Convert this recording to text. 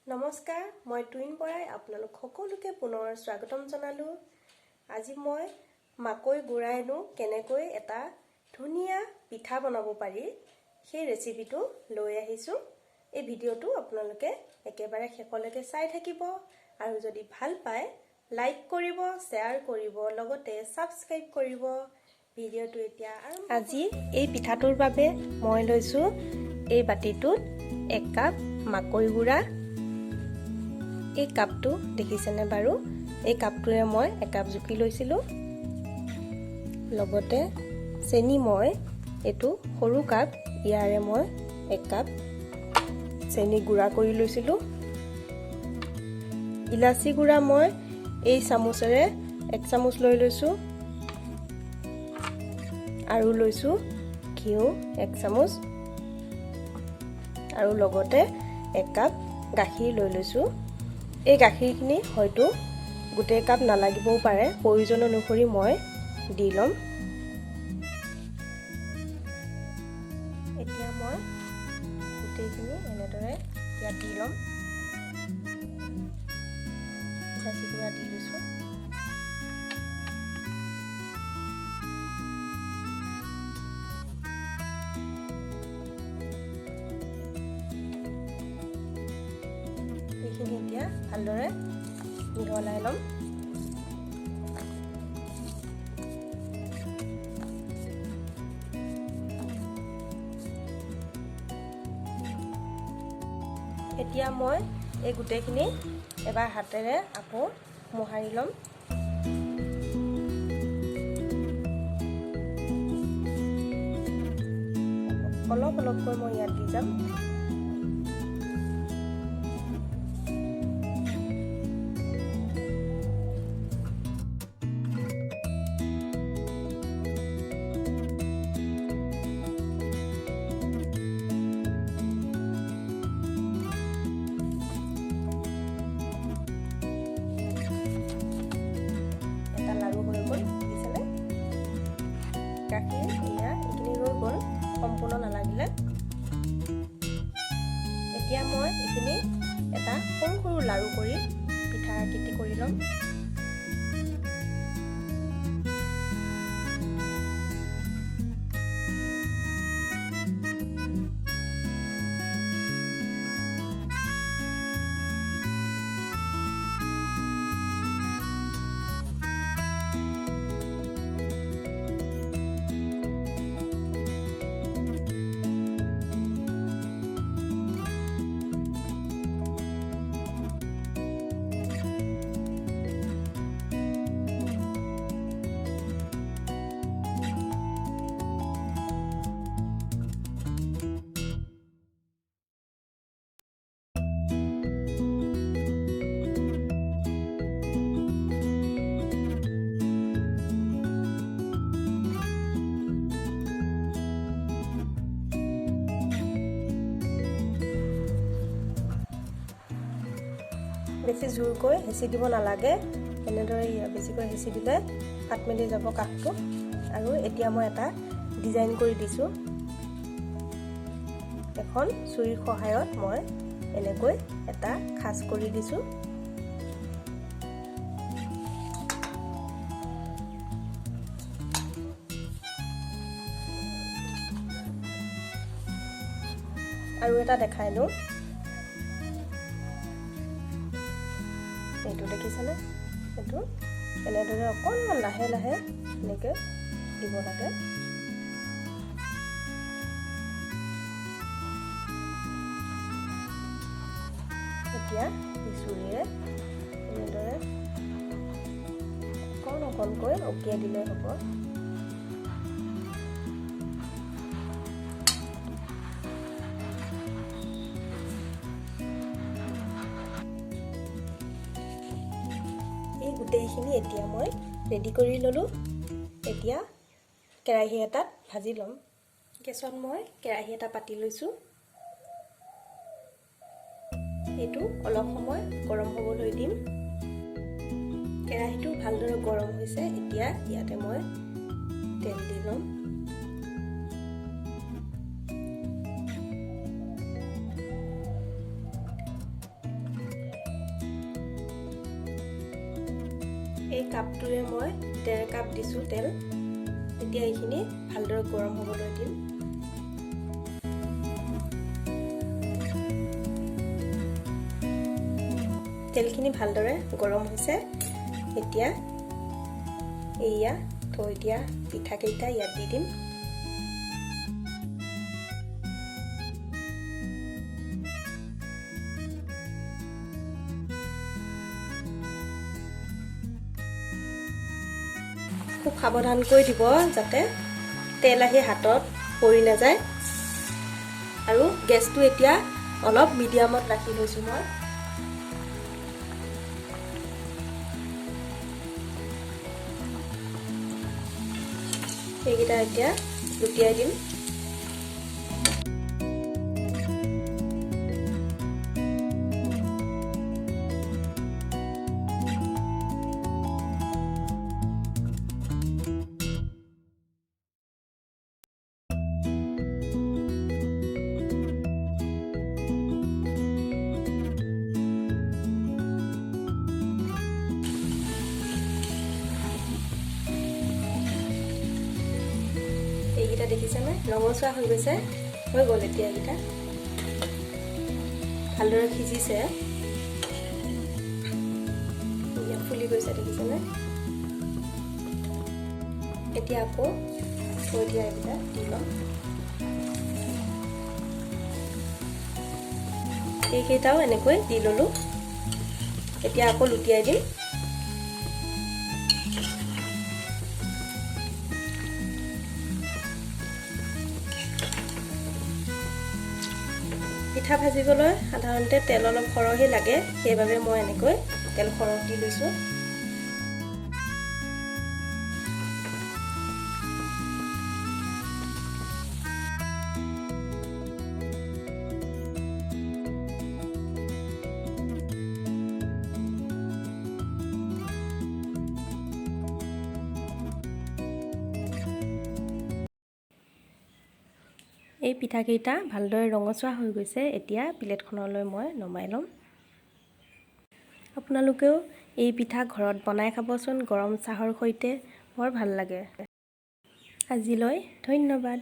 নমস্কাৰ, মই টুইন বৰাই আপোনালোক সকলোকে পুনৰ স্বাগতম জনালোঁ। আজি মই মাকৈ গুড়াইনো কেনেকৈ এটা ধুনীয়া পিঠা বনাব পাৰি সেই ৰেচিপিটো লৈ আহিছোঁ। এই ভিডিঅ'টো আপোনালোকে একেবাৰে শেষলৈকে চাই থাকিব আৰু যদি ভাল পায় লাইক কৰিব, শ্বেয়াৰ কৰিব, লগতে ছাবস্ক্ৰাইব কৰিব। ভিডিঅ'টো এতিয়া আজি এই পিঠাটোৰ বাবে মই লৈছোঁ এই বাতিটোত 1 কাপ মাকৈ গুড়া। এই কাপটো দেখিছেনে বাৰু? এই কাপটোৰে মই 1 কাপ জুখি লৈছিলোঁ। লগতে চেনি মই এইটো সৰু কাপ, ইয়াৰে মই 1 কাপ চেনি গুড়া কৰি লৈছিলোঁ। ইলাচি গুড়া মই এই চামুচেৰে 1 চামুচ লৈ লৈছোঁ আৰু লৈছোঁ ঘিউ 1 চামুচ আৰু লগতে 1 কাপ গাখীৰ লৈ লৈছোঁ। এই গাখীৰখিনি হয়তো গোটেই কাপ নালাগিবও পাৰে, প্ৰয়োজন অনুসৰি মই দি ল'ম। এতিয়া মই গোটেইখিনি এনেদৰে ইয়াত দি ল'ম। ইলাচি গুড়া দি লৈছোঁ। এইখিনি এতিয়া ভালদৰে মিহলাই ল'ম। এতিয়া মই এই গোটেইখিনি এবাৰ হাতেৰে আকৌ মোহাৰি ল'ম। অলপ অলপকৈ মই ইয়াত দি যাম। গাখীৰ এয়া এইখিনি হৈ গ'ল, সম্পূৰ্ণ নালাগিলে। এতিয়া মই এইখিনি এটা সৰু সৰু লাড়ু কৰি পিঠা আকৃতি কৰি ল'ম। বেছি জোৰকৈ হেঁচি দিব নালাগে, এনেদৰে বেছিকৈ হেঁচি দিলে ফাট মেলি যাব কাষটো। আৰু এতিয়া মই এটা ডিজাইন কৰি দিছোঁ। এখন ছুৰীৰ সহায়ত মই এনেকৈ এটা খাজ কৰি দিছোঁ। আৰু এটা দেখাই দিওঁ। এইটো দেখিছেনে? এইটো এনেদৰে অকণমান লাহে লাহে এনেকৈ দিব লাগে। এতিয়া চুৰিৰে এনেদৰে অকণ অকণকৈ অকিয়াই দিলেই হ'ব। এই গোটেইখিনি এতিয়া মই ৰেডি কৰি ল'লোঁ। এতিয়া কেৰাহী এটাত ভাজি ল'ম। গেছত মই কেৰাহী এটা পাতি লৈছোঁ। এইটো অলপ সময় গৰম হ'বলৈ দিম। কেৰাহীটো ভালদৰে গৰম হৈছে। এতিয়া ইয়াতে মই তেল দি ল'ম। এই কাপটোৰে মই 1.5 কাপ দিছোঁ তেল। এতিয়া এইখিনি ভালদৰে গৰম হ'বলৈ দিম। তেলখিনি ভালদৰে গৰম হৈছে। এতিয়া এয়া থৈ দিয়া পিঠাকেইটা ইয়াত দি দিম। খুব সাৱধানকৈ দিব যাতে তেল আহি হাতত পৰি নাযায়। আৰু গেছটো এতিয়া অলপ মিডিয়ামত ৰাখি লৈছোঁ মই। এইকেইটা এতিয়া লুটিয়াই দিম। এইকেইটা দেখিছেনে ৰঙচুৱা হৈ গৈছে, হৈ গ'ল। এতিয়া এইকেইটা ভালদৰে সিজিছে, ফুলি গৈছে দেখিছেনে। এতিয়া আকৌ থৈ দিয়া এইকেইটা দি ল'ম। এইকেইটাও এনেকৈ দি ল'লোঁ। এতিয়া আকৌ লুটিয়াই দিম। পিঠা ভাজিবলৈ সাধাৰণতে তেল অলপ সৰহকৈ লাগে, সেইবাবে মই এনেকৈ তেল সৰহ দি লৈছোঁ। এই পিঠাকেইটা ভালদৰে ৰঙচুৱা হৈ গৈছে। এতিয়া প্লেটখনলৈ মই নমাই ল'ম। আপোনালোকেও এই পিঠা ঘৰত বনাই খাবচোন, গৰম চাহৰ সৈতে বৰ ভাল লাগে। আজিলৈ ধন্যবাদ।